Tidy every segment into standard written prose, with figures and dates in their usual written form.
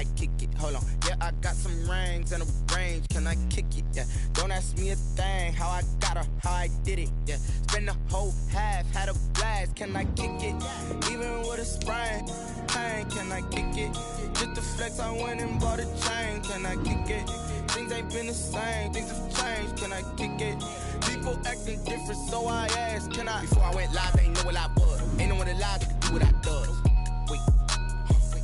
I kick it? Hold on. Yeah, I got some rings and a range. Can I kick it? Yeah. Don't ask me a thing. How I got her, how I did it. Yeah. Spend the whole half, had a blast. Can I kick it? Even with a sprain, pain. Can I kick it? Just the flex, I went and bought a chain. Can I kick it? Things ain't been the same. Things have changed. Can I kick it? People acting different, so I asked, can I? Before I went live, they ain't know what I was. Ain't no one alive that can do what I does. Wait.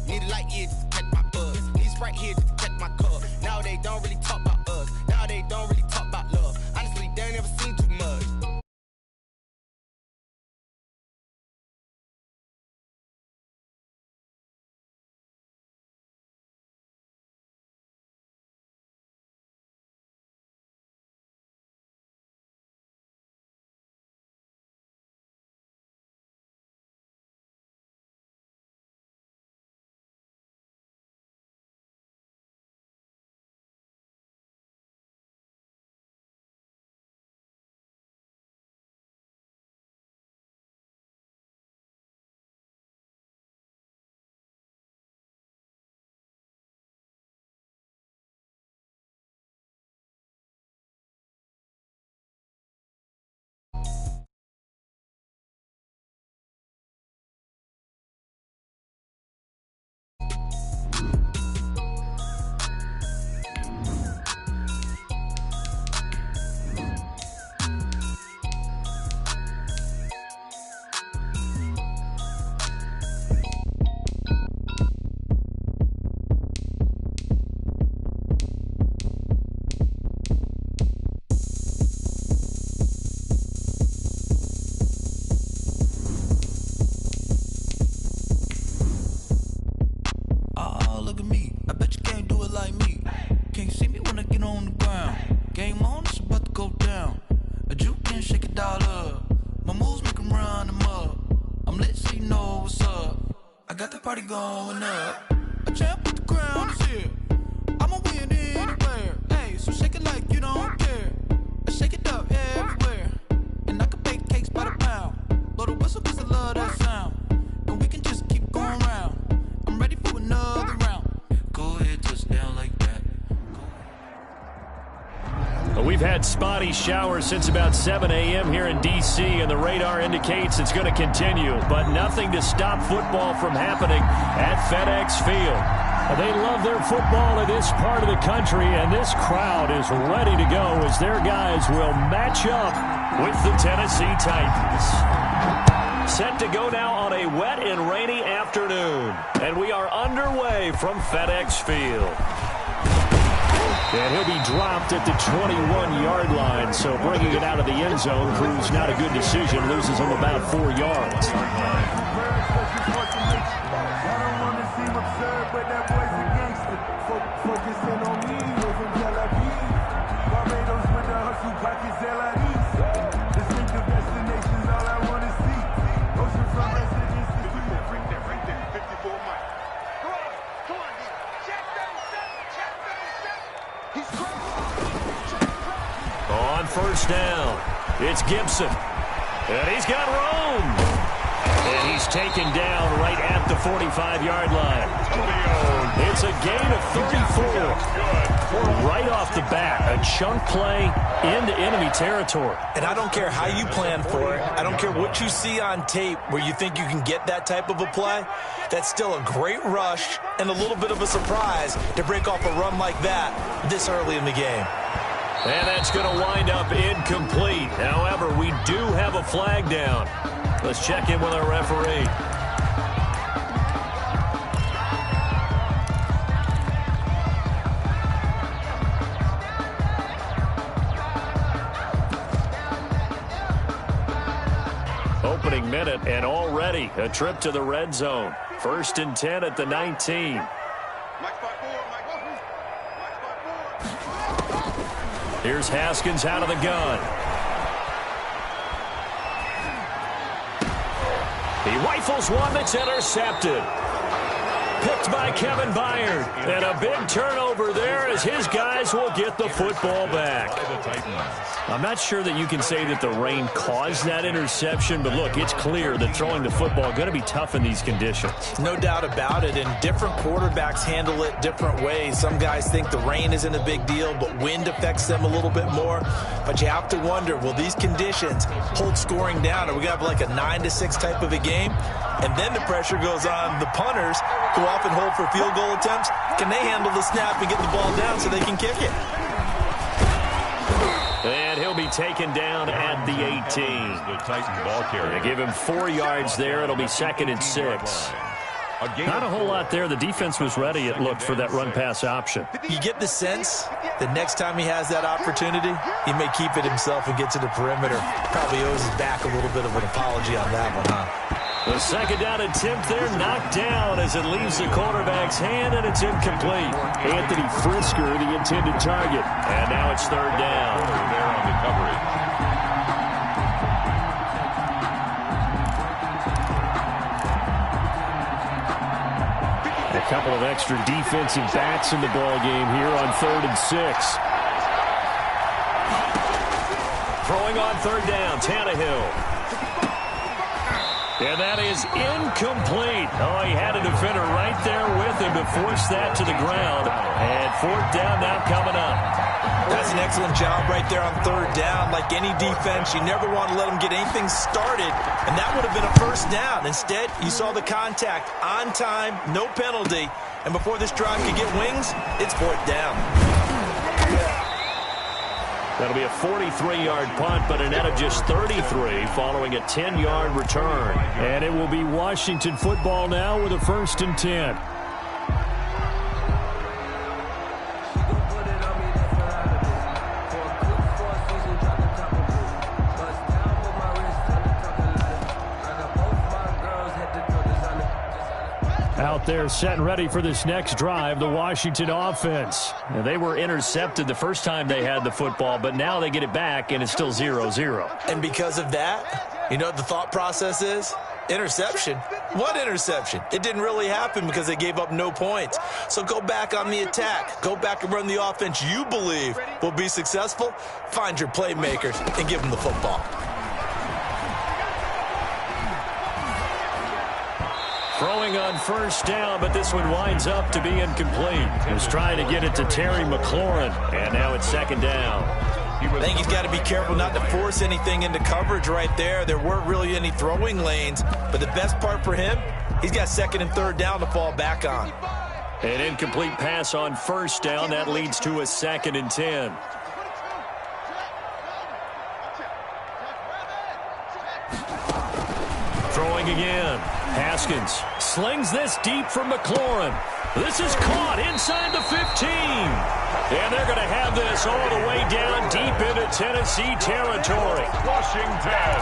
Need a light here just to catch my buzz. Need a Sprite here just to catch my cup. Now they don't really talk about us. Now they don't really talk about love. Honestly, they ain't never seen too much. Party going up. A champ with the crown is here. I'ma win anywhere. Hey, so shake it like you don't care. Shake it up everywhere. And I can bake cakes by the pound. Blow the whistle cause I love that sound. And we can just keep going round. I'm ready for another round. Go ahead, touch down like that. Well, we've had spotty showers since about 7 a.m. here in D.C., and the radar indicates it's going to continue, but nothing to stop football from happening at FedEx Field. They love their football in this part of the country, and this crowd is ready to go as their guys will match up with the Tennessee Titans. Set to go now on a wet and rainy afternoon, and we are underway from FedEx Field. And he'll be dropped at the 21-yard line, so bringing it out of the end zone proves not a good decision, loses him about 4 yards. On first down, it's Gibson. And he's got room. And he's taken down right at the 45-yard line. It's a gain of 34. Right off the bat, a chunk play into enemy territory. And I don't care how you plan for it. I don't care what you see on tape where you think you can get that type of a play. That's still a great rush and a little bit of a surprise to break off a run like that this early in the game. And that's going to wind up incomplete. However, we do have a flag down. Let's check in with our referee. Opening minute, and already a trip to the red zone. 1st and 10 at the 19. Here's Haskins out of the gun. He rifles one that's intercepted. Picked by Kevin Byard. And a big turnover there as his guys will get the football back. I'm not sure that you can say that the rain caused that interception, but look, it's clear that throwing the football going to be tough in these conditions. No doubt about it, and different quarterbacks handle it different ways. Some guys think the rain isn't a big deal, but wind affects them a little bit more. But you have to wonder, will these conditions hold scoring down? Are we going to have like a 9-6 type of a game? And then the pressure goes on the punters, who often hold for field goal attempts. Can they handle the snap and get the ball down so they can kick it? And he'll be taken down at the 18. The Titan ball carrier. They give him 4 yards there. It'll be 2nd and 6. Not a whole lot there. The defense was ready, it looked, for that run-pass option. You get the sense that next time he has that opportunity, he may keep it himself and get to the perimeter. Probably owes his back a little bit of an apology on that one, huh? The 2nd down attempt there knocked down as it leaves the quarterback's hand, and it's incomplete. Anthony Frisker, the intended target. And now it's 3rd down. There on the coverage. A couple of extra defensive backs in the ball game here on 3rd and 6. Throwing on 3rd down, Tannehill. And that is incomplete. Oh, he had a defender right there with him to force that to the ground. And 4th down now coming up. That's an excellent job right there on 3rd down. Like any defense, you never want to let them get anything started. And that would have been a 1st down. Instead, you saw the contact on time, no penalty. And before this drive could get wings, it's 4th down. That'll be a 43-yard punt, but a net of just 33 following a 10-yard return. And it will be Washington football now with a 1st and 10. Out there set and ready for this next drive, the Washington offense. Now, they were intercepted the first time they had the football, but now they get it back, and it's still 0-0. And because of that, you know what the thought process is? Interception? What interception? It didn't really happen because they gave up no points. So go back on the attack. Go back and run the offense you believe will be successful. Find your playmakers and give them the football. Throwing on 1st down, but this one winds up to be incomplete. He was trying to get it to Terry McLaurin, and now it's 2nd down. I think he's got to be careful not to force anything into coverage right there. There weren't really any throwing lanes, but the best part for him, he's got 2nd and 3rd down to fall back on. An incomplete pass on 1st down. That leads to a 2nd and 10. Throwing again. Haskins slings this deep from McLaurin. This is caught inside the 15. And they're going to have this all the way down deep into Tennessee territory. Washington.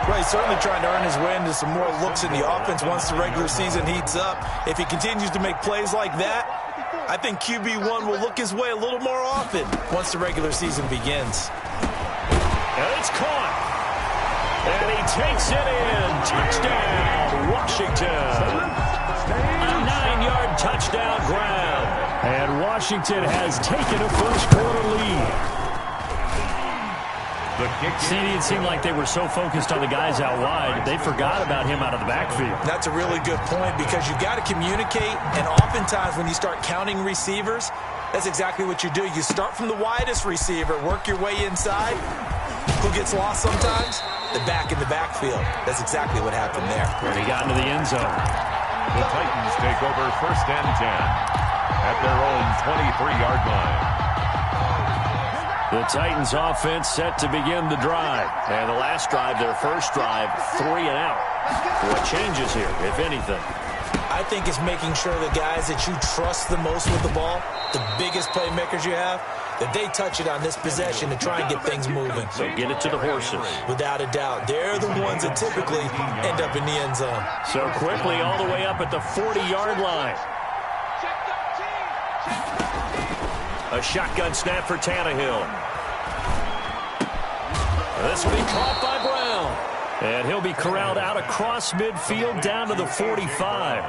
Right, certainly trying to earn his way into some more looks in the offense once the regular season heats up. If he continues to make plays like that, I think QB1 will look his way a little more often once the regular season begins. And it's caught. And he takes it in. Touchdown, Washington. A 9-yard touchdown ground. And Washington has taken a first-quarter lead. See, it seemed like they were so focused on the guys out wide, they forgot about him out of the backfield. That's a really good point because you've got to communicate, and oftentimes when you start counting receivers, that's exactly what you do. You start from the widest receiver, work your way inside. Who gets lost sometimes? The back in the backfield. That's exactly what happened there. And he got into the end zone. The Titans take over 1st and 10 at their own 23-yard line. The Titans offense set to begin the drive. And the last drive, their first drive, 3 and out. What changes here, if anything? I think it's making sure the guys that you trust the most with the ball, the biggest playmakers you have, that they touch it on this possession to try and get things moving. So get it to the horses. Without a doubt. They're the ones that typically end up in the end zone. So quickly all the way up at the 40-yard line. A shotgun snap for Tannehill. This will be caught by Brown. And he'll be corralled out across midfield down to the 45.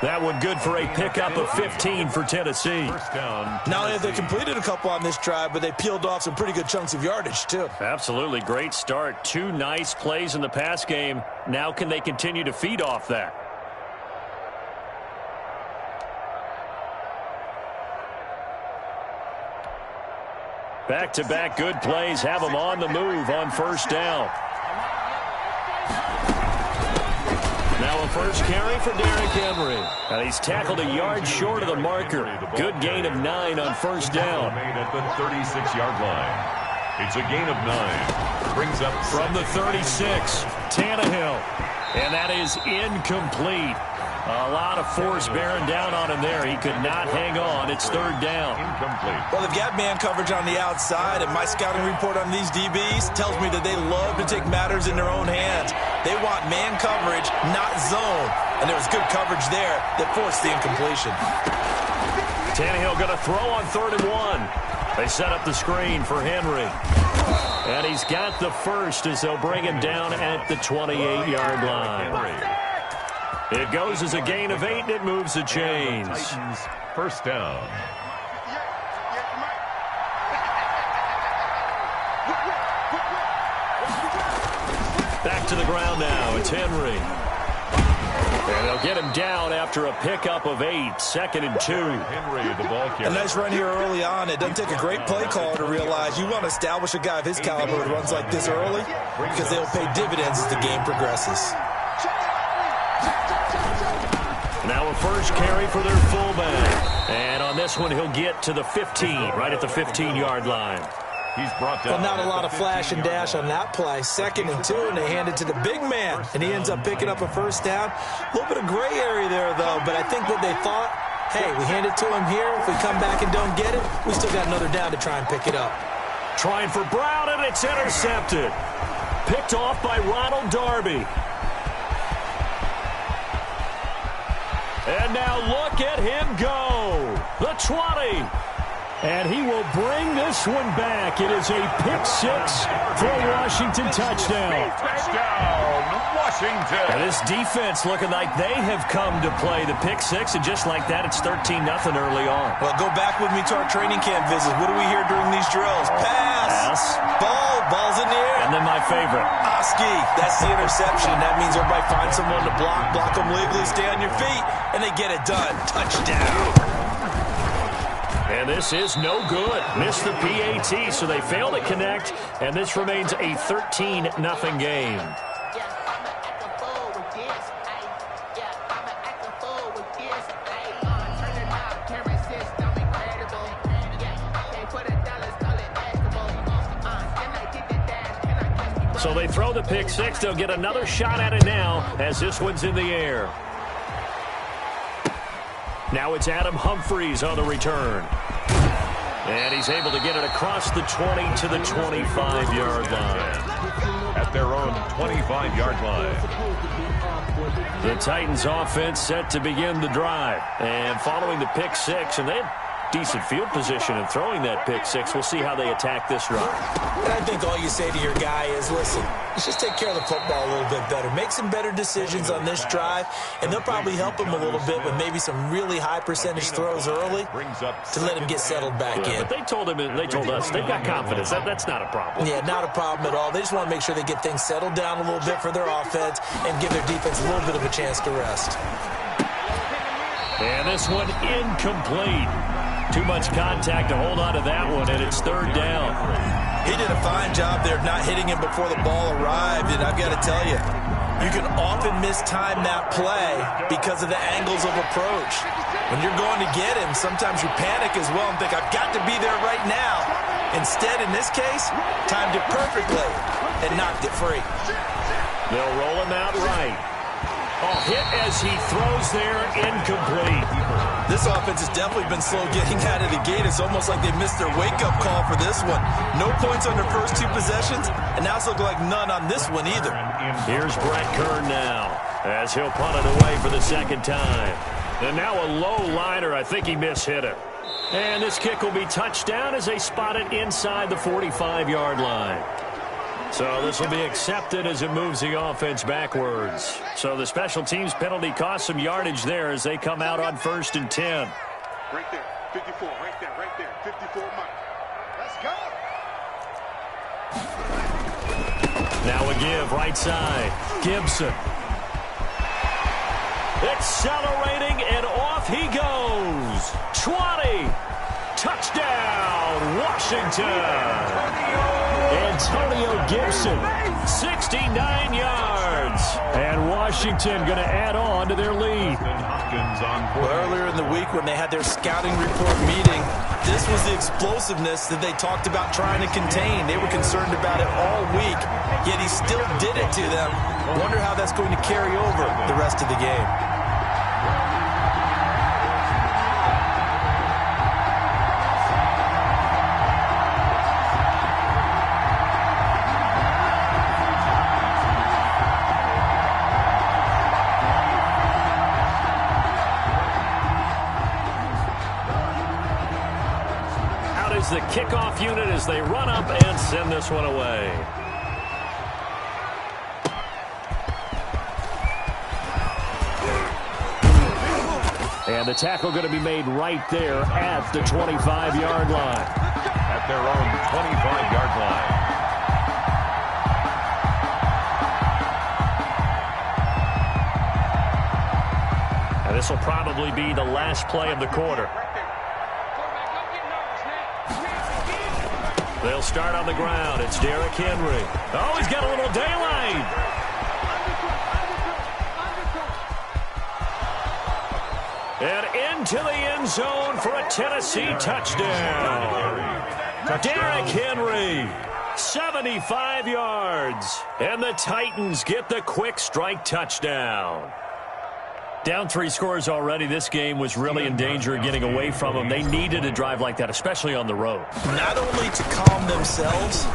That one good for a pickup of 15 for Tennessee. First down. Not only have they completed a couple on this drive, but they peeled off some pretty good chunks of yardage, too. Absolutely great start. 2 nice plays in the pass game. Now can they continue to feed off that? Back-to-back good plays have them on the move on first down. Now a first carry for Derrick Henry. And he's tackled a yard short of the marker. Good gain of 9 on first down. Made at the 36-yard line. It's a gain of 9. Brings up from the 36, Tannehill. And that is incomplete. A lot of force bearing down on him there. He could not hang on. It's third down. Incomplete. Well, they've got man coverage on the outside, and my scouting report on these DBs tells me that they love to take matters in their own hands. They want man coverage, not zone. And there was good coverage there that forced the incompletion. Tannehill going to throw on 3rd and 1. They set up the screen for Henry. And he's got the first as they'll bring him down at the 28-yard line. It goes as a gain of 8, and it moves the chains. Titans, first down. Back to the ground now. It's Henry. And they'll get him down after a pickup of 8. 2nd and 2. Henry, the ball carrier. A nice run here early on. It doesn't take a great play caller to realize you want to establish a guy of his caliber who runs like this early because they'll pay dividends as the game progresses. Now a first carry for their fullback. And on this one, he'll get to the 15, right at the 15-yard line. He's brought down. Well, not a lot of flash and dash on that play. 2nd and 2, and they hand it to the big man. And he ends up picking up a first down. A little bit of gray area there, though. But I think that they thought, hey, we hand it to him here. If we come back and don't get it, we still got another down to try and pick it up. Trying for Brown, and it's intercepted. Picked off by Ronald Darby. And now look at him go. The 20. And he will bring this one back. It is a pick 6 for a Washington touchdown. Touchdown, Washington. And this defense looking like they have come to play the pick 6. And just like that, it's 13-0 early on. Well, go back with me to our training camp visit. What do we hear during these drills? Pass. Ball's in the air. And then my favorite. Oski. That's the interception. That means everybody finds someone to block them legally, stay on your feet, and they get it done. Touchdown. And this is no good. Missed the PAT, so they fail to connect, and this remains a 13-0 game. So they throw the pick 6. They'll get another shot at it now as this one's in the air. Now it's Adam Humphries on the return. And he's able to get it across the 20 to the 25-yard line. At their own 25-yard line. The Titans offense set to begin the drive. And following the pick 6, and they had decent field position in throwing that pick 6. We'll see how they attack this drive. And I think all you say to your guy is, listen, let's just take care of the football a little bit better. Make some better decisions on this drive, and they'll probably help him a little bit with maybe some really high percentage throws early to let him get settled back in. But they told us they've got confidence. That's not a problem. Yeah, not a problem at all. They just want to make sure they get things settled down a little bit for their offense and give their defense a little bit of a chance to rest. And this one incomplete. Too much contact to hold on to that one, and it's third down. He did a fine job there of not hitting him before the ball arrived, and I've got to tell you, you can often mistime that play because of the angles of approach. When you're going to get him, sometimes you panic as well and think, I've got to be there right now. Instead, in this case, timed it perfectly and knocked it free. They'll roll him out right. Oh, hit as he throws there, incomplete. This offense has definitely been slow getting out of the gate. It's almost like they missed their wake-up call for this one. No points on their first 2 possessions, and now it's looking like none on this one either. Here's Brett Kern now, as he'll punt it away for the second time. And now a low liner. I think he mishit it. And this kick will be touched down as they spot it inside the 45-yard line. So this will be accepted as it moves the offense backwards. So the special teams penalty cost some yardage there as they come out on 1st and 10. Right there, 54, right there, 54, Mike. Let's go. Now a give, right side. Gibson. Accelerating, and off he goes. 20. Touchdown, Washington. Antonio Gibson, 69 yards. And Washington going to add on to their lead. Earlier in the week when they had their scouting report meeting, this was the explosiveness that they talked about trying to contain. They were concerned about it all week, yet he still did it to them. Wonder how that's going to carry over the rest of the game. The kickoff unit as they run up and send this one away. And the tackle going to be made right there at the 25-yard line. At their own 25-yard line. And this will probably be the last play of the quarter. They'll start on the ground. It's Derrick Henry. Oh, he's got a little daylight. And into the end zone for a Tennessee touchdown. Derrick Henry, 75 yards. And the Titans get the quick strike touchdown. Down 3 scores already. This game was really in danger of getting away from them. They needed a drive like that, especially on the road. Not only to calm themselves,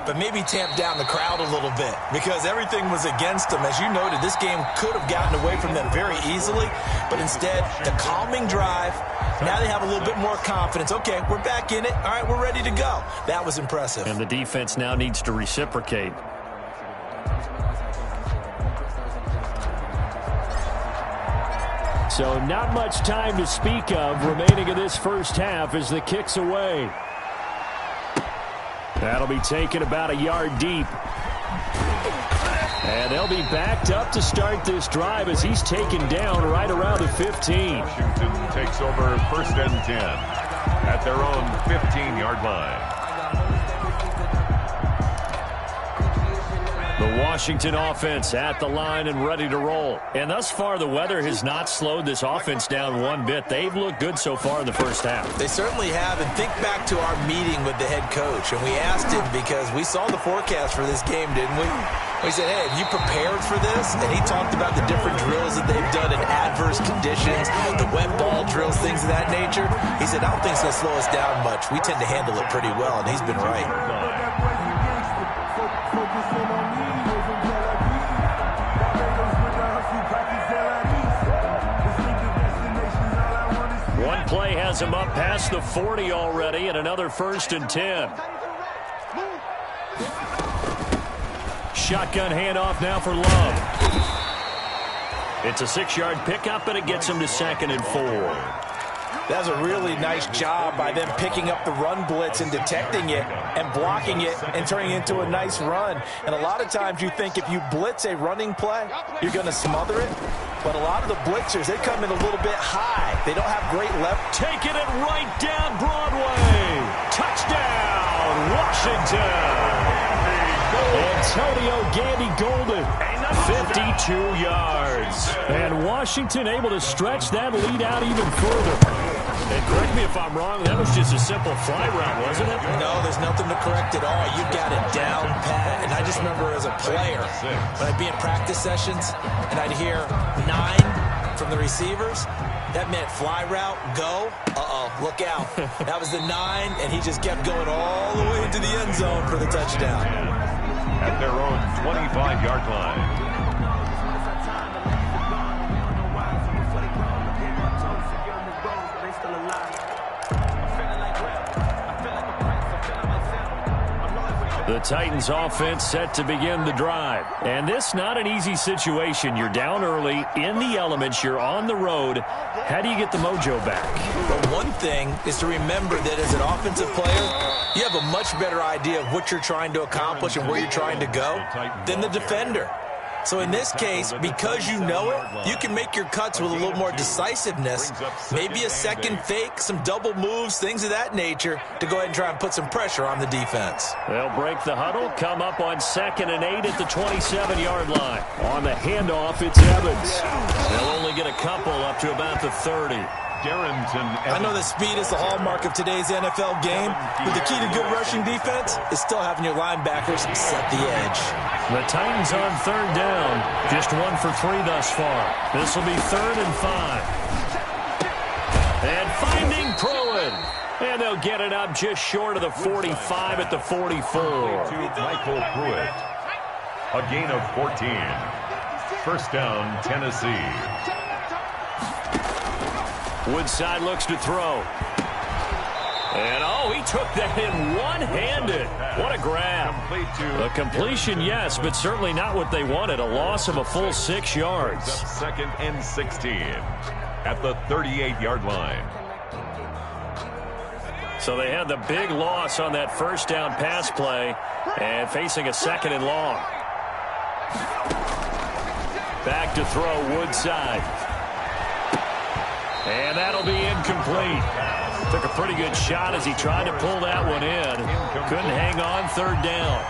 but maybe tamp down the crowd a little bit because everything was against them. As you noted, this game could have gotten away from them very easily, but instead, the calming drive, now they have a little bit more confidence. Okay, we're back in it. All right, we're ready to go. That was impressive. And the defense now needs to reciprocate. So not much time to speak of remaining in this first half as the kick's away. That'll be taken about a yard deep. And they'll be backed up to start this drive as he's taken down right around the 15. Washington takes over 1st and 10 at their own 15-yard line. The Washington offense at the line and ready to roll. And thus far, the weather has not slowed this offense down one bit. They've looked good so far in the first half. They certainly have. And think back to our meeting with the head coach. And we asked him because we saw the forecast for this game, didn't we? We said, hey, have you prepared for this? And he talked about the different drills that they've done in adverse conditions, the wet ball drills, things of that nature. He said, I don't think it's going to slow us down much. We tend to handle it pretty well, and he's been right. One play has him up past the 40 already, and another 1st and 10. Shotgun handoff now for Love. It's a 6-yard pickup, and it gets him to 2nd and 4. That was a really nice job by them picking up the run blitz and detecting it and blocking it and turning it into a nice run. And a lot of times you think if you blitz a running play, you're going to smother it. But a lot of the blitzers, they come in a little bit high. They don't have great left. Taking it right down Broadway. Touchdown, Washington. Antonio Gandy Golden, 52 yards. And Washington able to stretch that lead out even further. And correct me if I'm wrong, that was just a simple fly route, wasn't it? No, there's nothing to correct at all. You got it down pat. And I just remember as a player, when I'd be in practice sessions, and I'd hear 9 from the receivers, that meant fly route, go. Uh-oh, look out. That was the 9, and he just kept going all the way into the end zone for the touchdown. At their own 25-yard line. The Titans offense set to begin the drive. And this not an easy situation. You're down early, in the elements, you're on the road. How do you get the mojo back? But one thing is to remember that as an offensive player, you have a much better idea of what you're trying to accomplish and where you're trying to go than the defender. So in this case, because you know it, you can make your cuts with a little more decisiveness, maybe a second fake, some double moves, things of that nature, to go ahead and try and put some pressure on the defense. They'll break the huddle, come up on 2nd and 8 at the 27-yard line. On the handoff, it's Evans. They'll only get a couple up to about the 30. I know that speed is the hallmark of today's NFL game, but the key to good rushing defense is still having your linebackers set the edge. The Titans on 3rd down, just 1 for 3 thus far. This will be 3rd and 5. And finding Pruitt. And they'll get it up just short of the 45 at the 44. To Michael Pruitt. A gain of 14. First down, Tennessee. Woodside looks to throw. And, oh, he took that in one-handed. What a grab. A completion, yes, but certainly not what they wanted. A loss of a full 6 yards. 2nd and 16 at the 38-yard line. So they had the big loss on that first down pass play and facing a 2nd and long. Back to throw, Woodside. And that'll be incomplete. Took a pretty good shot as he tried to pull that one in. Couldn't hang on, 3rd down.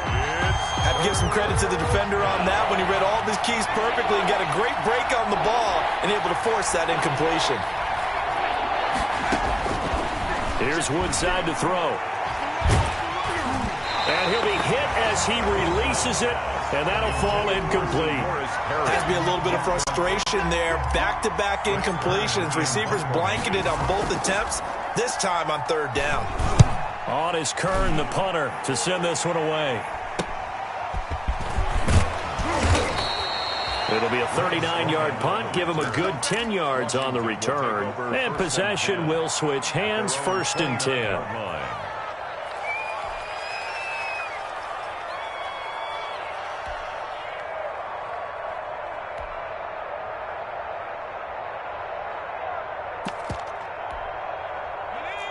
Have to give some credit to the defender on that when he read all of his keys perfectly and got a great break on the ball and able to force that incompletion. Here's Woodside to throw. And he'll be hit as he releases it, and that'll fall incomplete. Has to be a little bit of frustration there. Back-to-back incompletions. Receivers blanketed on both attempts, this time on 3rd down. On is Kern, the punter, to send this one away. It'll be a 39-yard punt. Give him a good 10 yards on the return. And possession will switch hands, 1st and 10.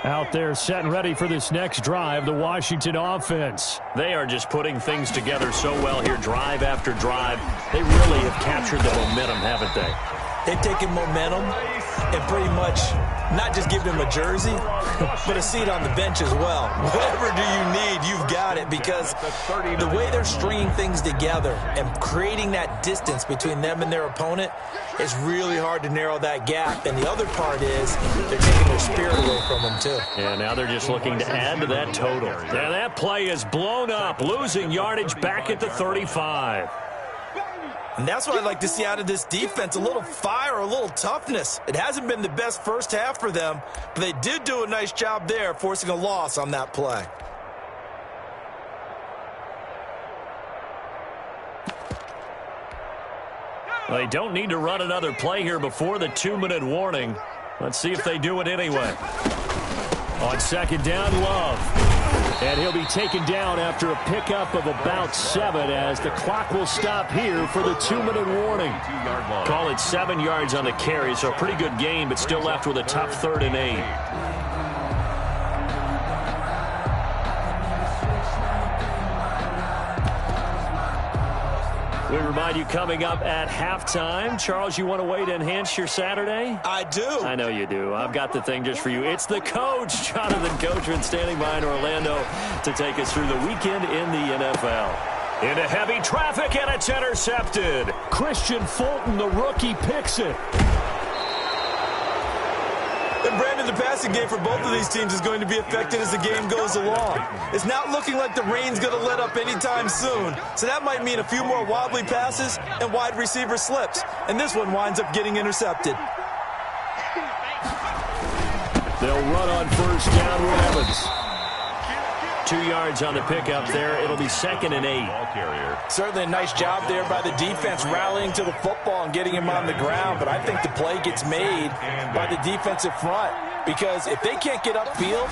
Out there set and ready for this next drive, the Washington offense. They are just putting things together so well here, drive after drive. They really have captured the momentum, haven't they? They've taken momentum and pretty much not just given him a jersey, but a seat on the bench as well. Whatever do you need, you've got it, because the way they're stringing things together and creating that distance between them and their opponent is really hard to narrow that gap. And the other part is they're taking their spirit away from them, too. Yeah, now they're just looking to add to that total. And that play is blown up, losing yardage back at the 35. And that's what I'd like to see out of this defense, a little fire, a little toughness. It hasn't been the best first half for them, but they did do a nice job there, forcing a loss on that play. They don't need to run another play here before the 2-minute warning. Let's see if they do it anyway. On 2nd down, Love. And he'll be taken down after a pickup of about 7 as the clock will stop here for the 2-minute warning. Call it 7 yards on the carry, so a pretty good gain, but still left with a tough 3rd and 8. We remind you coming up at halftime. Charles, you want a way to enhance your Saturday? I do. I know you do. I've got the thing just for you. It's the coach, Jonathan Coachman, standing by in Orlando to take us through the weekend in the NFL. Into heavy traffic, and it's intercepted. Christian Fulton, the rookie, picks it. And Brandon, the passing game for both of these teams is going to be affected as the game goes along. It's not looking like the rain's going to let up anytime soon, so that might mean a few more wobbly passes and wide receiver slips, and this one winds up getting intercepted. They'll run on 1st down with Evans. 2 yards on the pickup there. It'll be 2nd and 8. Certainly a nice job there by the defense rallying to the football and getting him on the ground, but I think the play gets made by the defensive front, because if they can't get upfield,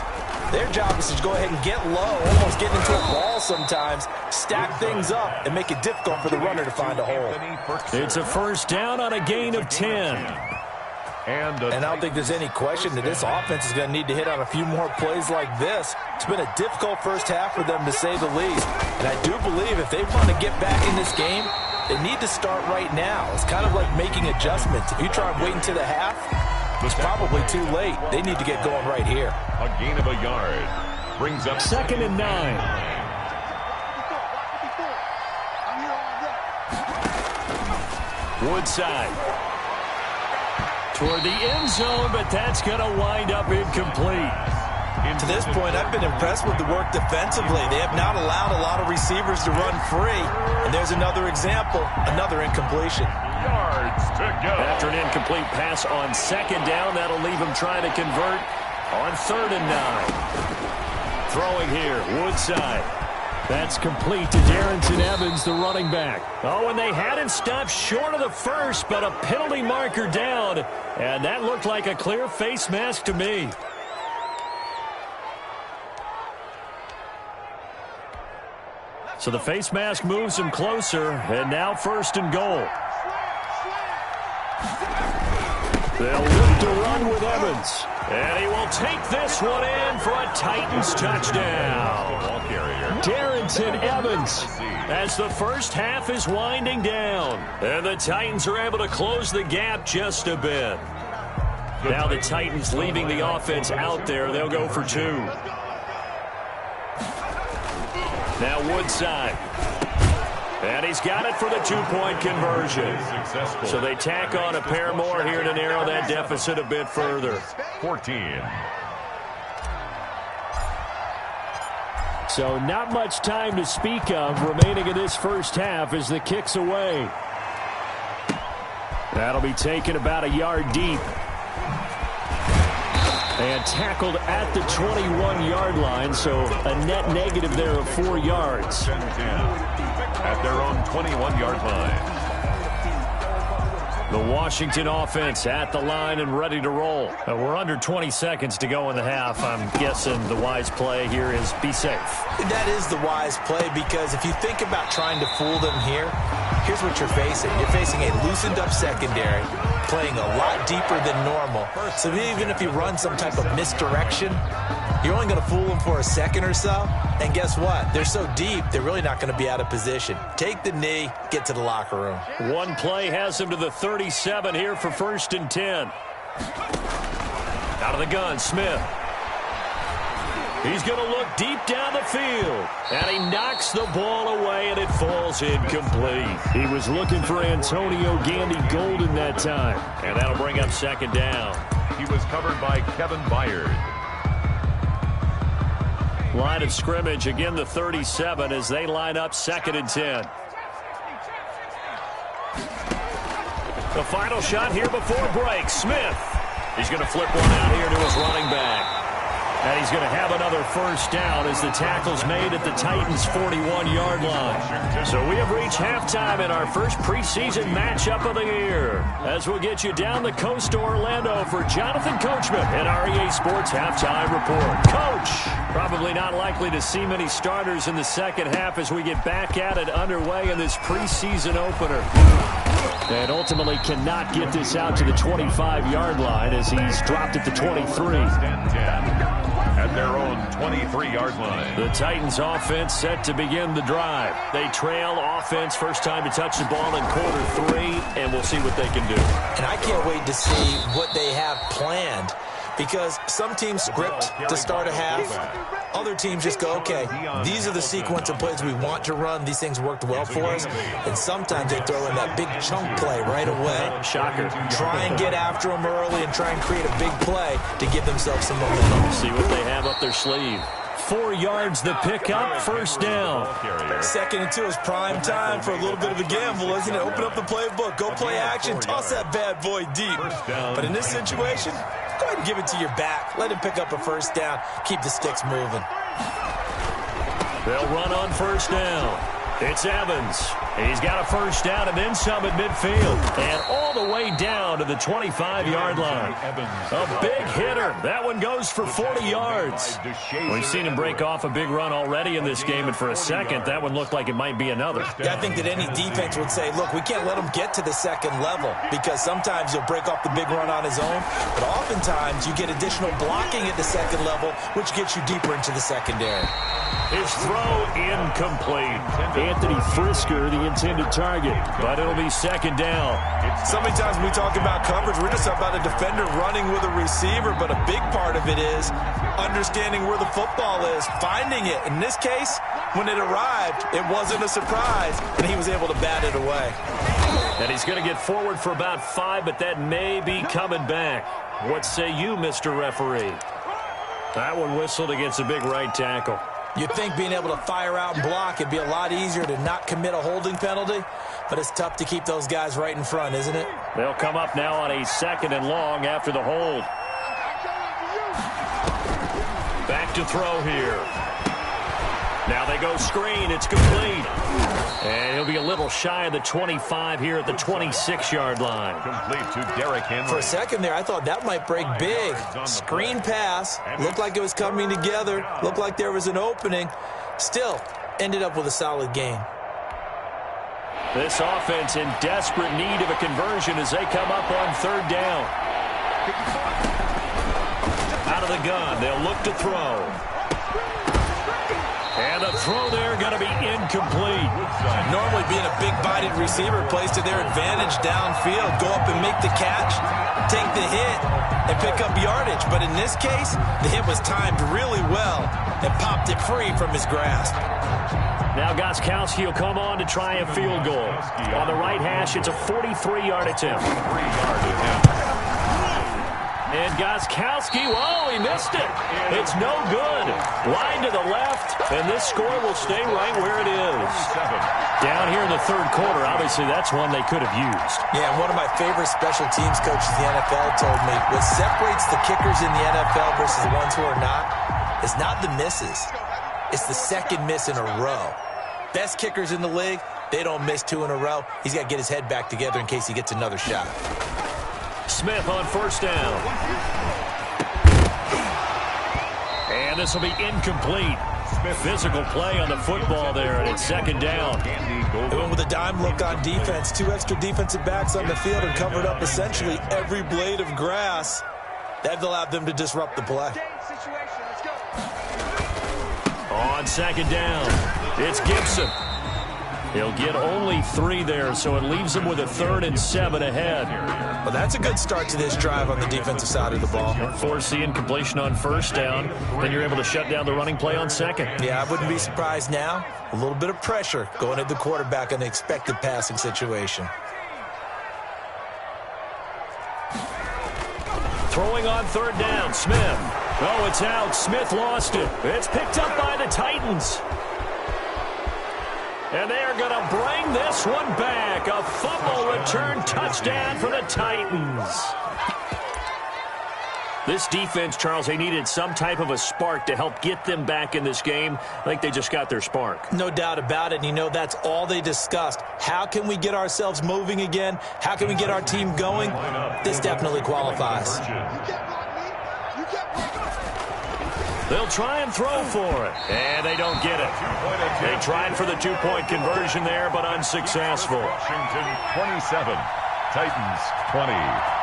Their job is to go ahead and get low, almost get into a ball sometimes, stack things up, and make it difficult for the runner to find a hole. It's a first down on a gain of 10. And I don't think there's any question that this offense is going to need to hit on a few more plays like this. It's been a difficult first half for them, to say the least. And I do believe if they want to get back in this game, they need to start right now. It's kind of like making adjustments. If you try and wait until the half, it's probably too late. They need to get going right here. A gain of a yard brings up 2nd and 9. Woodside toward the end zone, but that's going to wind up incomplete. To this point, I've been impressed with the work defensively. They have not allowed a lot of receivers to run free. And there's another example, another incompletion. Yards to go. After an incomplete pass on 2nd down, that'll leave him trying to convert on 3rd and 9. Throwing here, Woodside. That's complete to Darrington Evans, the running back. Oh, and they had him stopped short of the first, but a penalty marker down. And that looked like a clear face mask to me. So the face mask moves him closer, and now 1st and goal. They'll look to run with Evans. And he will take this one in for a Titans touchdown. Darrington Evans as the first half is winding down. And the Titans are able to close the gap just a bit. Now the Titans leaving the offense out there. They'll go for 2. Now Woodside. And he's got it for the 2-point conversion. So they tack on a pair more here to narrow that deficit a bit further. 14. So not much time to speak of remaining in this first half as the kick's away. That'll be taken about a yard deep. And tackled at the 21-yard line, so a net negative there of 4 yards. At their own 21-yard line. The Washington offense at the line and ready to roll. We're under 20 seconds to go in the half. I'm guessing the wise play here is be safe. That is the wise play, because if you think about trying to fool them here, here's what you're facing. You're facing a loosened-up secondary, playing a lot deeper than normal. So even if you run some type of misdirection, you're only going to fool them for a second or so. And guess what? They're so deep, they're really not going to be out of position. Take the knee, get to the locker room. One play has him to the 37 here for 1st and 10. Out of the gun, Smith. He's going to look deep down the field. And he knocks the ball away, and it falls incomplete. He was looking for Antonio Gandy Golden that time. And that'll bring up 2nd down. He was covered by Kevin Byard. Line of scrimmage, again the 37 as they line up 2nd and 10. The final shot here before break. Smith. He's going to flip one out here to his running back. And he's going to have another first down as the tackle's made at the Titans' 41-yard line. So we have reached halftime in our first preseason matchup of the year. As we'll get you down the coast to Orlando for Jonathan Coachman in our EA Sports Halftime Report. Coach, probably not likely to see many starters in the second half as we get back at it underway in this preseason opener. And ultimately cannot get this out to the 25-yard line as he's dropped at the 23. At their own 23-yard line. The Titans offense set to begin the drive. They trail offense first time to touch the ball in quarter 3, and we'll see what they can do. And I can't wait to see what they have planned, because some teams script to start a half. Other teams just go, okay, these are the sequence of plays we want to run. These things worked well for us. And sometimes they throw in that big chunk play right away. Shocker. Try and get after them early and try and create a big play to give themselves some momentum. See what they have up their sleeve. 4 yards the pickup, first down. 2nd and 2 is prime time for a little bit of a gamble, isn't it? Open up the playbook, go play action, toss that bad boy deep. But in this situation, go ahead and give it to your back. Let him pick up a first down. Keep the sticks moving. They'll run on first down. It's Evans. He's got a first down and then some at midfield. And all the way down to the 25-yard line. A big hitter. That one goes for 40 yards. We've seen him break off a big run already in this game, and for a second, that one looked like it might be another. Yeah, I think that any defense would say, look, we can't let him get to the second level, because sometimes he'll break off the big run on his own, but oftentimes you get additional blocking at the second level, which gets you deeper into the secondary. His throw incomplete. Anthony Frisker, the intended target, but it'll be second down. So many times when we talk about coverage, we're just about a defender running with a receiver, but a big part of it is understanding where the football is, finding it. In this case, when it arrived, it wasn't a surprise, and he was able to bat it away. And he's going to get forward for about 5, but that may be coming back. What say you, Mr. Referee? That one whistled against a big right tackle. You'd think being able to fire out and block it'd be a lot easier to not commit a holding penalty, but it's tough to keep those guys right in front, isn't it? They'll come up now on a 2nd and long after the hold. Back to throw here. Now they go screen. It's complete. And he'll be a little shy of the 25 here at the 26-yard line. Complete to Derrick Henry. For a second there, I thought that might break big. Screen pass. Looked like it was coming together. Looked like there was an opening. Still, ended up with a solid game. This offense in desperate need of a conversion as they come up on 3rd down. Out of the gun, they'll look to throw. And the throw there going to be incomplete. Normally being a big-bodied receiver plays to their advantage downfield. Go up and make the catch, take the hit, and pick up yardage. But in this case, the hit was timed really well and popped it free from his grasp. Now Gostkowski will come on to try a field goal. On the right hash, it's a 43-yard attempt. And Gostkowski, whoa, he missed it. It's no good. Line to the left, and this score will stay right where it is. Down here in the 3rd quarter, obviously that's one they could have used. Yeah, and one of my favorite special teams coaches in the NFL told me what separates the kickers in the NFL versus the ones who are not is not the misses. It's the second miss in a row. Best kickers in the league, they don't miss 2 in a row. He's got to get his head back together in case he gets another shot. Smith on 1st down. And this will be incomplete. Physical play on the football there, and it's 2nd down. They went with a dime look on defense. 2 extra defensive backs on the field and covered up essentially every blade of grass. That allowed them to disrupt the play. On 2nd down, it's Gibson. He'll get only 3 there, so it leaves him with a 3rd and 7 ahead. Well, that's a good start to this drive on the defensive side of the ball. Force the incompletion on 1st down, then you're able to shut down the running play on 2nd. Yeah, I wouldn't be surprised now. A little bit of pressure going at the quarterback in the expected passing situation. Throwing on 3rd down, Smith. Oh, it's out. Smith lost it. It's picked up by the Titans. And they are going to bring this one back. A fumble return touchdown for the Titans. This defense, Charles, they needed some type of a spark to help get them back in this game. I think they just got their spark. No doubt about it. And you know, that's all they discussed. How can we get ourselves moving again? How can we get our team going? This definitely qualifies. They'll try and throw for it, and they don't get it. They tried for the 2-point conversion there, but unsuccessful. Washington 27, Titans 20.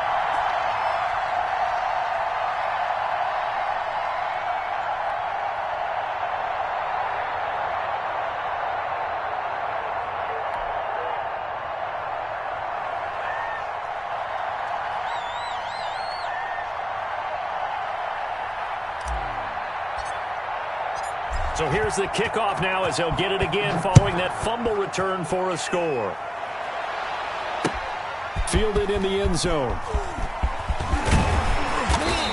So here's the kickoff now as they'll get it again following that fumble return for a score. Fielded in the end zone.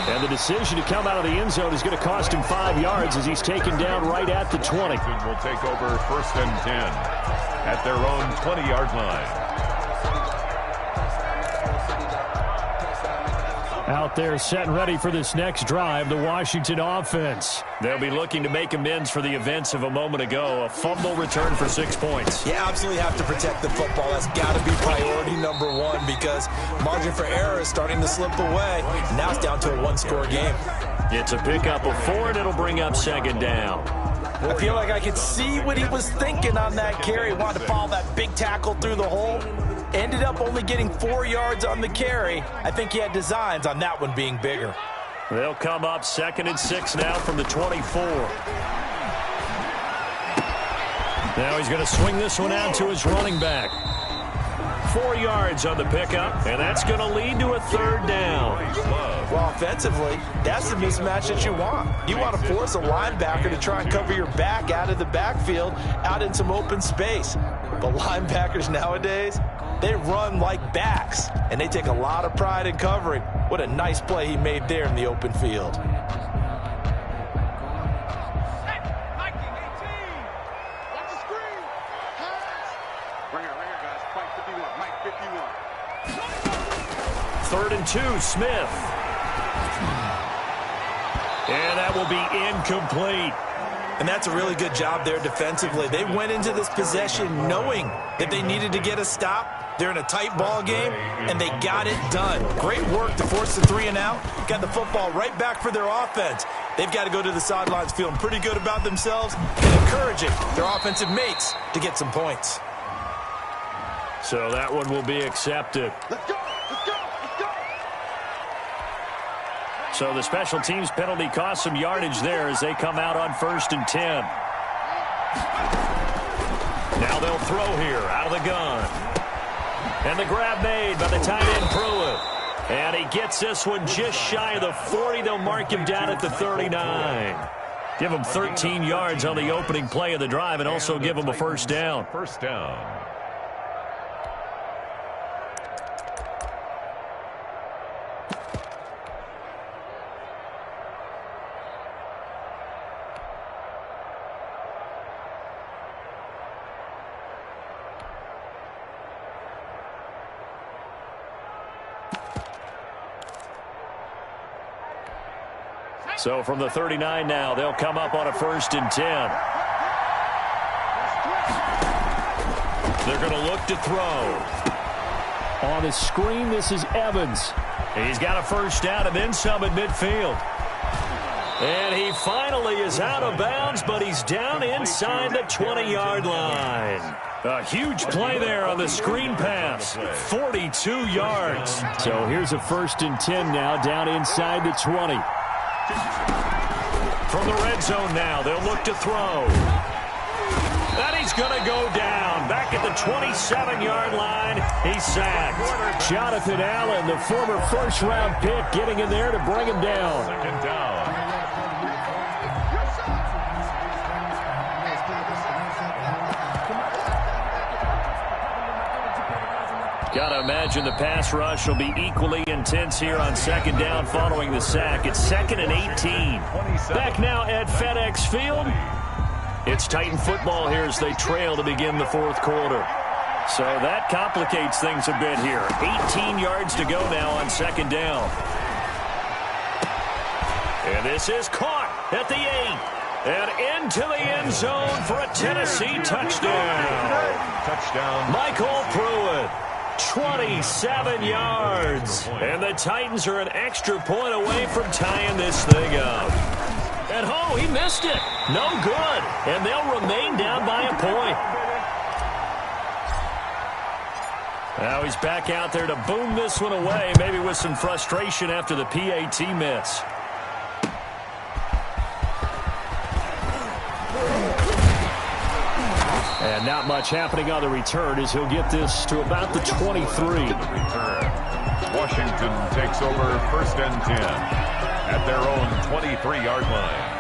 And the decision to come out of the end zone is going to cost him 5 yards as he's taken down right at the 20. Will take over 1st and 10 at their own 20-yard line. Out there set and ready for this next drive, the Washington offense. They'll be looking to make amends for the events of a moment ago. A fumble return for 6 points. You absolutely have to protect the football. That's got to be priority number one because margin for error is starting to slip away. Now it's down to a one-score game. It's a pickup of 4, and it'll bring up second down. I feel like I could see what he was thinking on that carry. He wanted to follow that big tackle through the hole. Ended up only getting 4 yards on the carry. I think he had designs on that one being bigger. They'll come up 2nd and 6 now from the 24. Now he's going to swing this one out to his running back. 4 yards on the pickup, and that's going to lead to a 3rd down. Well, offensively, that's the mismatch that you want. You want to force a linebacker to try and cover your back out of the backfield, out in some open space. But linebackers nowadays, they run like backs, and they take a lot of pride in covering. What a nice play he made there in the open field. Third and 2, Smith. And that will be incomplete. And that's a really good job there defensively. They went into this possession knowing that they needed to get a stop. They're in a tight ball game, and they got it done. Great work to force the 3 and out. Got the football right back for their offense. They've got to go to the sidelines feeling pretty good about themselves and encouraging their offensive mates to get some points. So that one will be accepted. Let's go. Let's go. Let's go. So the special teams penalty cost some yardage there as they come out on 1st and 10. Now they'll throw here out of the gun. And the grab made by the tight end Pruitt. And he gets this one just shy of the 40. They'll mark him down at the 39. Give him 13 yards on the opening play of the drive and also give him a 1st down. First down. So from the 39 now, they'll come up on a 1st and 10. They're going to look to throw. On the screen, this is Evans. He's got a 1st down and then some at midfield. And he finally is out of bounds, but he's down inside the 20-yard line. A huge play there on the screen pass. 42 yards. So here's a 1st and 10 now down inside the 20. From the red zone now, they'll look to throw. And he's going to go down. Back at the 27-yard line, he's sacked. Jonathan Allen, the former 1st-round pick, getting in there to bring him down. 2nd down. Got to imagine the pass rush will be equally intense here on 2nd down following the sack. It's 2nd and 18. Back now at FedEx Field. It's Titan football here as they trail to begin the 4th quarter. So that complicates things a bit here. 18 yards to go now on 2nd down. And this is caught at the 8. And into the end zone for a Tennessee touchdown. Touchdown. Michael Pruitt. 27 yards. And the Titans are an extra point away from tying this thing up. And oh, he missed it. No good. And they'll remain down by a point. Now he's back out there to boom this one away, maybe with some frustration after the PAT miss. And not much happening on the return as he'll get this to about the 23. Washington takes over 1st and 10 at their own 23-yard line.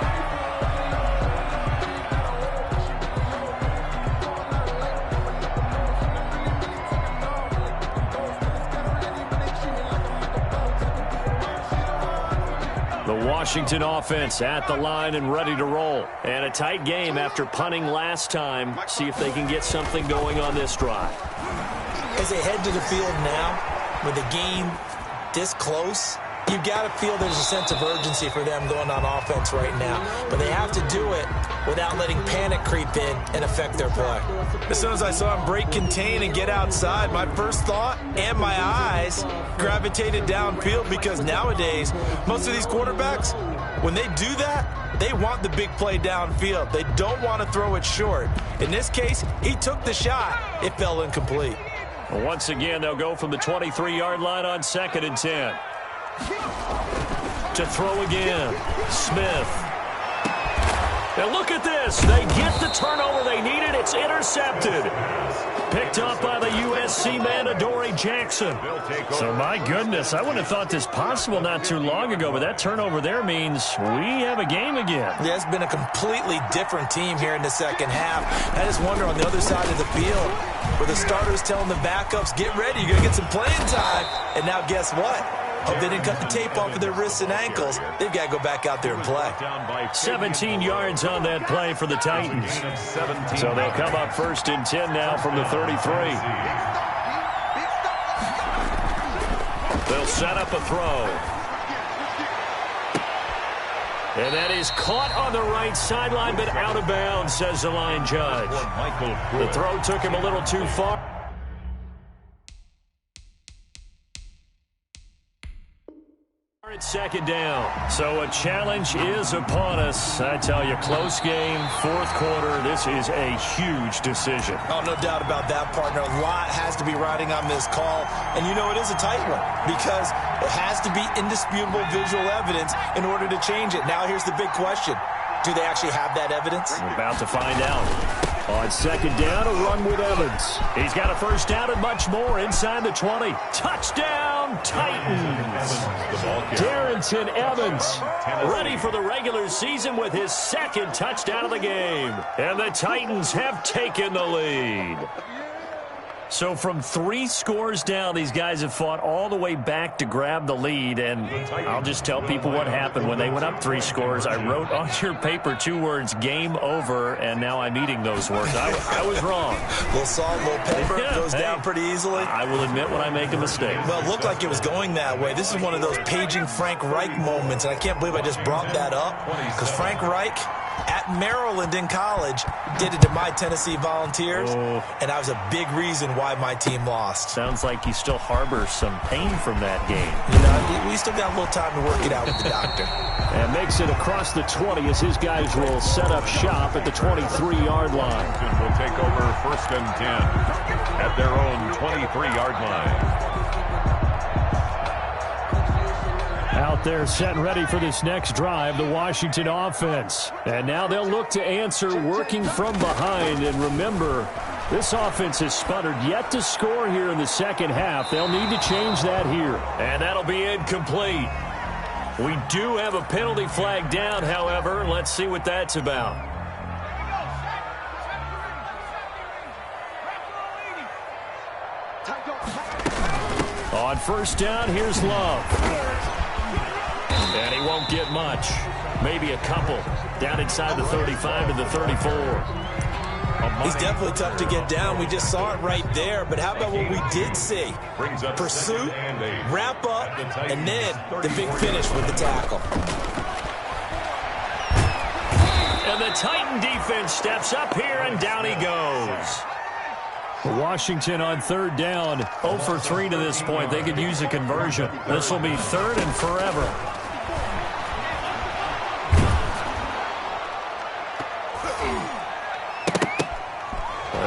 The Washington offense at the line and ready to roll. And a tight game after punting last time. See if they can get something going on this drive. As they head to the field now, with the game this close, You've got to feel there's a sense of urgency for them going on offense right now. But they have to do it without letting panic creep in and affect their play. As soon as I saw him break contain and get outside, my first thought and my eyes gravitated downfield, because nowadays, most of these quarterbacks, when they do that, they want the big play downfield. They don't want to throw it short. In this case, he took the shot. It fell incomplete. Well, once again, they'll go from the 23-yard line on 2nd and 10. To throw again, Smith. And look at this. They get the turnover they needed. It's intercepted. Picked up by the USC man, Adoree Jackson. So, my goodness, I wouldn't have thought this possible not too long ago, but that turnover there means we have a game again. Yeah, it's been a completely different team here in the second half. I just wonder on the other side of the field, where the starters telling the backups, get ready, you're going to get some playing time. And now guess what? Hope they didn't cut the tape off of their wrists and ankles. They've got to go back out there and play. 17 yards on that play for the Titans. So they'll come up 1st and 10 now from the 33. They'll set up a throw. And that is caught on the right sideline, but out of bounds, says the line judge. The throw took him a little too far. At 2nd down. So a challenge is upon us. I tell you, close game, 4th quarter. This is a huge decision. Oh, no doubt about that, partner. A lot has to be riding on this call. And you know it is a tight one, because it has to be indisputable visual evidence in order to change it. Now here's the big question. Do they actually have that evidence? We're about to find out. On 2nd down, a run with Evans. He's got a 1st down and much more inside the 20. Touchdown, Titans. Darrington Evans ready for the regular season with his 2nd touchdown of the game. And the Titans have taken the lead. So from 3 scores down, these guys have fought all the way back to grab the lead. And I'll just tell people what happened when they went up 3 scores. I wrote on your paper 2 words, game over, and now I'm eating those words. I was wrong. Little salt, little pepper, goes down pretty easily. I will admit when I make a mistake. Well, it looked like it was going that way. This is one of those paging Frank Reich moments, and I can't believe I just brought that up, because Frank Reich at Maryland in college did it to my Tennessee Volunteers, and that was a big reason why my team lost. Sounds like you still harbor some pain from that game. You know, we still got a little time to work it out with the doctor. And makes it across the 20 as his guys will set up shop at the 23-yard line. Will take over 1st and 10 at their own 23-yard line. Out there set and ready for this next drive, the Washington offense. And now they'll look to answer working from behind. And remember, this offense has sputtered yet to score here in the second half. They'll need to change that here. And that'll be incomplete. We do have a penalty flag down, however. Let's see what that's about. On 1st down, here's Love. And he won't get much. Maybe a couple. Down inside the 35 to the 34. He's definitely tough to get down. We just saw it right there. But how about what we did see? Pursuit, wrap up, and then the big finish with the tackle. And the Titan defense steps up here, and down he goes. Washington on 3rd down, 0 for 3 to this point. They could use a conversion. This will be 3rd and forever.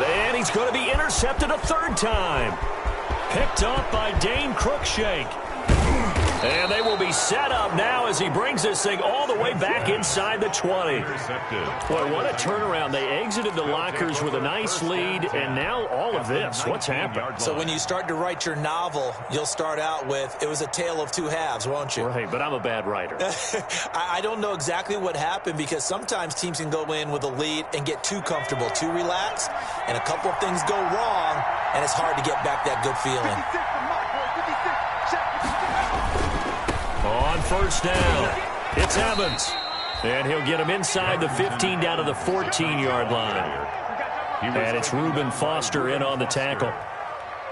And he's going to be intercepted a 3rd time. Picked up by Dane Cruikshank. And they will be set up now as he brings this thing all the way back inside the 20. Boy, what a turnaround. They exited the lockers with a nice lead, and now all of this. What's happened? So when you start to write your novel, you'll start out with, it was a tale of 2 halves, won't you? Right, but I'm a bad writer. I don't know exactly what happened, because sometimes teams can go in with a lead and get too comfortable, too relaxed, and a couple of things go wrong, and it's hard to get back that good feeling. On 1st down, it's Evans. And he'll get him inside the 15 down to the 14-yard line. And it's Reuben Foster in on the tackle.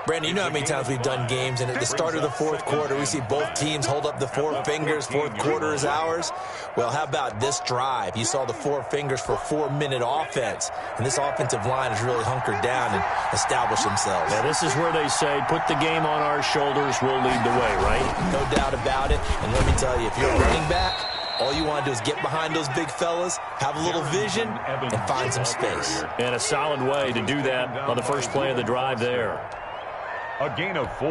Brandon, you know how many times we've done games, and at the start of the fourth quarter, we see both teams hold up the four fingers, fourth quarter is ours. Well, how about this drive? You saw the four fingers for 4-minute offense, and this offensive line has really hunkered down and established themselves. Now, this is where they say, put the game on our shoulders, we'll lead the way, right? No doubt about it, and let me tell you, if you're a running back, all you want to do is get behind those big fellas, have a little vision, and find some space. And a solid way to do that on the first play of the drive there. A gain of 4.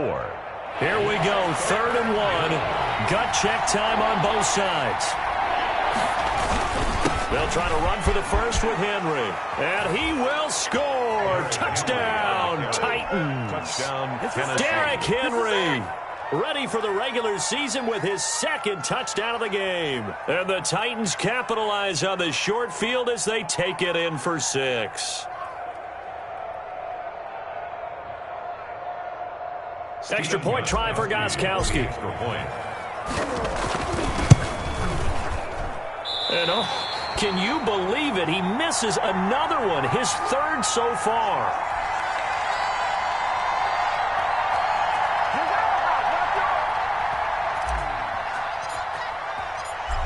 Here we go, 3rd and 1. Gut check time on both sides. They'll try to run for the first with Henry. And he will score. Touchdown, Titans. Touchdown, Tennessee. Derrick Henry, ready for the regular season with his 2nd touchdown of the game. And the Titans capitalize on the short field as they take it in for 6. Extra point try for Gostkowski. Extra point. And can you believe it? He misses another one, his 3rd so far.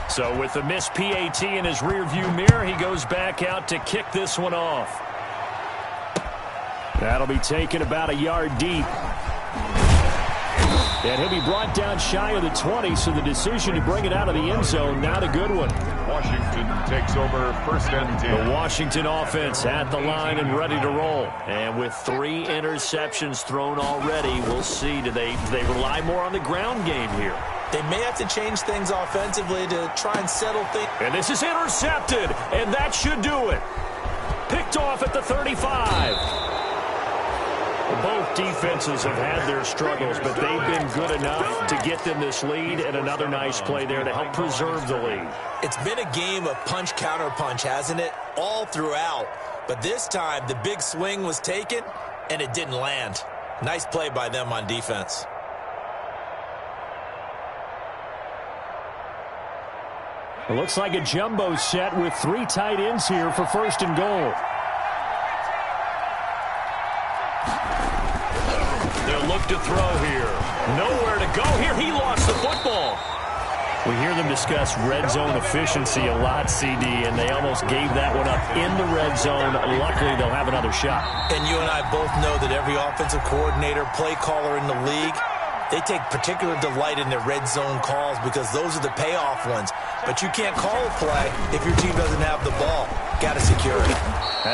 So with the missed PAT in his rearview mirror, he goes back out to kick this one off. That'll be taken about a yard deep. And he'll be brought down shy of the 20, so the decision to bring it out of the end zone, not a good one. Washington takes over 1st and 10. The Washington offense at the line and ready to roll. And with 3 interceptions thrown already, we'll see. Do they rely more on the ground game here? They may have to change things offensively to try and settle things. And this is intercepted, and that should do it. Picked off at the 35. Both defenses have had their struggles, but they've been good enough to get them this lead, and another nice play there to help preserve the lead. It's been a game of punch-counter-punch, hasn't it? All throughout. But this time, the big swing was taken, and it didn't land. Nice play by them on defense. It looks like a jumbo set with 3 tight ends here for 1st and goal. They'll look to throw here. Nowhere to go here. He lost the football. We hear them discuss red zone efficiency a lot, CD, and they almost gave that one up in the red zone. Luckily, they'll have another shot. And you and I both know that every offensive coordinator, play caller in the league, they take particular delight in their red zone calls because those are the payoff ones. But you can't call a play if your team doesn't have the ball. Got to secure it.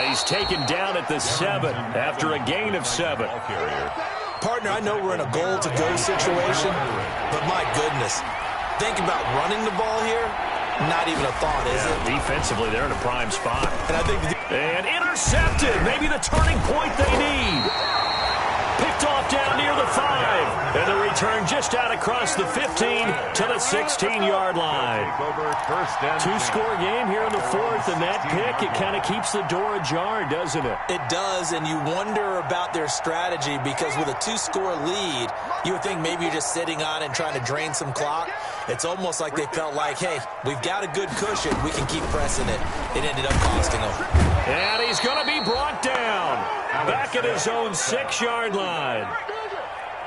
He's taken down at the 7 after a gain of 7. Partner, I know we're in a goal-to-go situation, but my goodness, think about running the ball here. Not even a thought, is it? Defensively, they're in a prime spot. And intercepted. Maybe the turning point they need. Picked off down near the 5. And the return just out across the 15 to the 16-yard line. 2-score game here in the 4th, and that pick, it kind of keeps the door ajar, doesn't it? It does, and you wonder about their strategy because with a 2-score lead, you would think maybe you're just sitting on and trying to drain some clock. It's almost like they felt like, hey, we've got a good cushion. We can keep pressing it. It ended up costing them. And he's going to be brought down back at his own 6-yard line.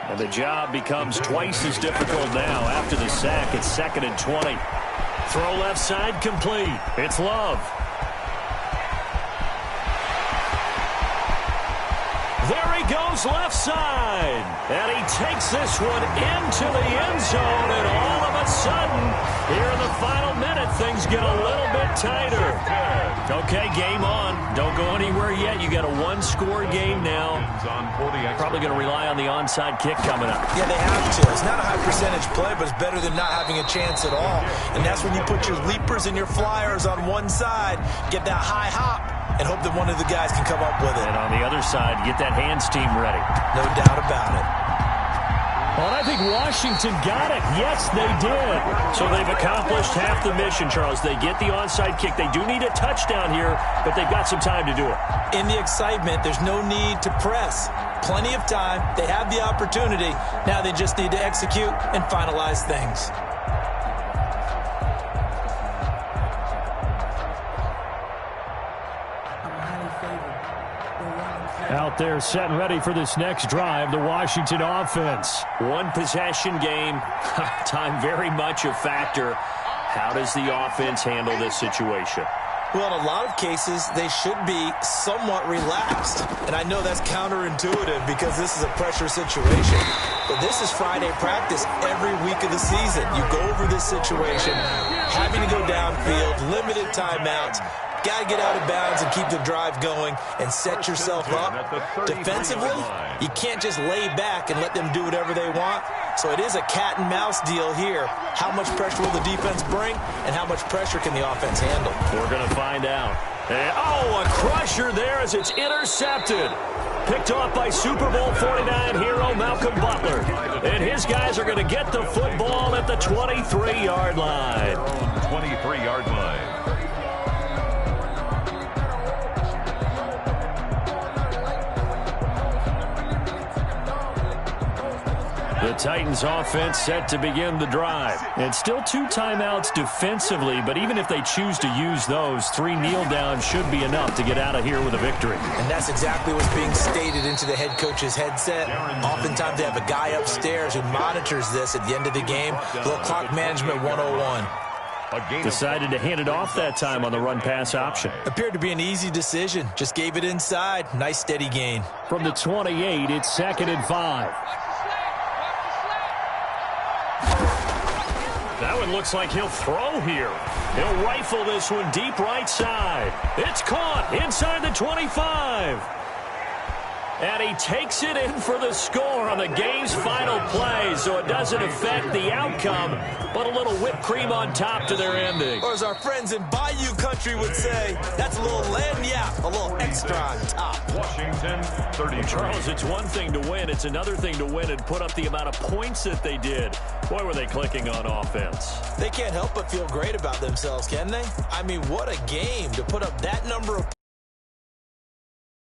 And the job becomes twice as difficult now after the sack. It's 2nd and 20. Throw left side complete. It's Love. There he goes left side. And he takes this one into the end zone. And all of a sudden, here in the final minute, things get a little bit tighter. Okay, game on. Don't go anywhere yet. You got a 1-score game now. Probably going to rely on the onside kick coming up. Yeah, they have to. It's not a high percentage play, but it's better than not having a chance at all. And that's when you put your leapers and your flyers on one side, get that high hop, and hope that one of the guys can come up with it. And on the other side, get that hands team ready. No doubt about it. Well, I think Washington got it. Yes, they did. So they've accomplished half the mission, Charles. They get the onside kick. They do need a touchdown here, but they've got some time to do it. In the excitement, there's no need to press. Plenty of time. They have the opportunity. Now they just need to execute and finalize things. Out there set and ready for this next drive, the Washington offense. One possession game, time very much a factor. How does the offense handle this situation? Well, in a lot of cases, they should be somewhat relaxed. And I know that's counterintuitive because this is a pressure situation. But this is Friday practice every week of the season. You go over this situation, having to go downfield, limited timeouts. Got to get out of bounds and keep the drive going and set yourself up. Defensively, you can't just lay back and let them do whatever they want. So it is a cat and mouse deal here. How much pressure will the defense bring and how much pressure can the offense handle? We're going to find out. And, a crusher there as it's intercepted. Picked off by Super Bowl 49 hero Malcolm Butler. And his guys are going to get the football at the 23-yard line. 23-yard line. The Titans offense set to begin the drive. And still 2 timeouts defensively, but even if they choose to use those, 3 kneel downs should be enough to get out of here with a victory. And that's exactly what's being stated into the head coach's headset. Oftentimes they have a guy upstairs who monitors this at the end of the game. Little clock management 101. Decided to hand it off that time on the run-pass option. Appeared to be an easy decision. Just gave it inside. Nice steady gain. From the 28, it's 2nd and 5. That one looks like he'll throw here. He'll rifle this one deep right side. It's caught inside the 25. And he takes it in for the score on the game's final play, so it doesn't affect the outcome, but a little whipped cream on top to their ending. Or as our friends in Bayou Country would say, that's a little lagniappe, a little extra on top. Washington, 30. Charles, it's one thing to win. It's another thing to win and put up the amount of points that they did. Boy, were they clicking on offense. They can't help but feel great about themselves, can they? I mean, what a game to put up that number of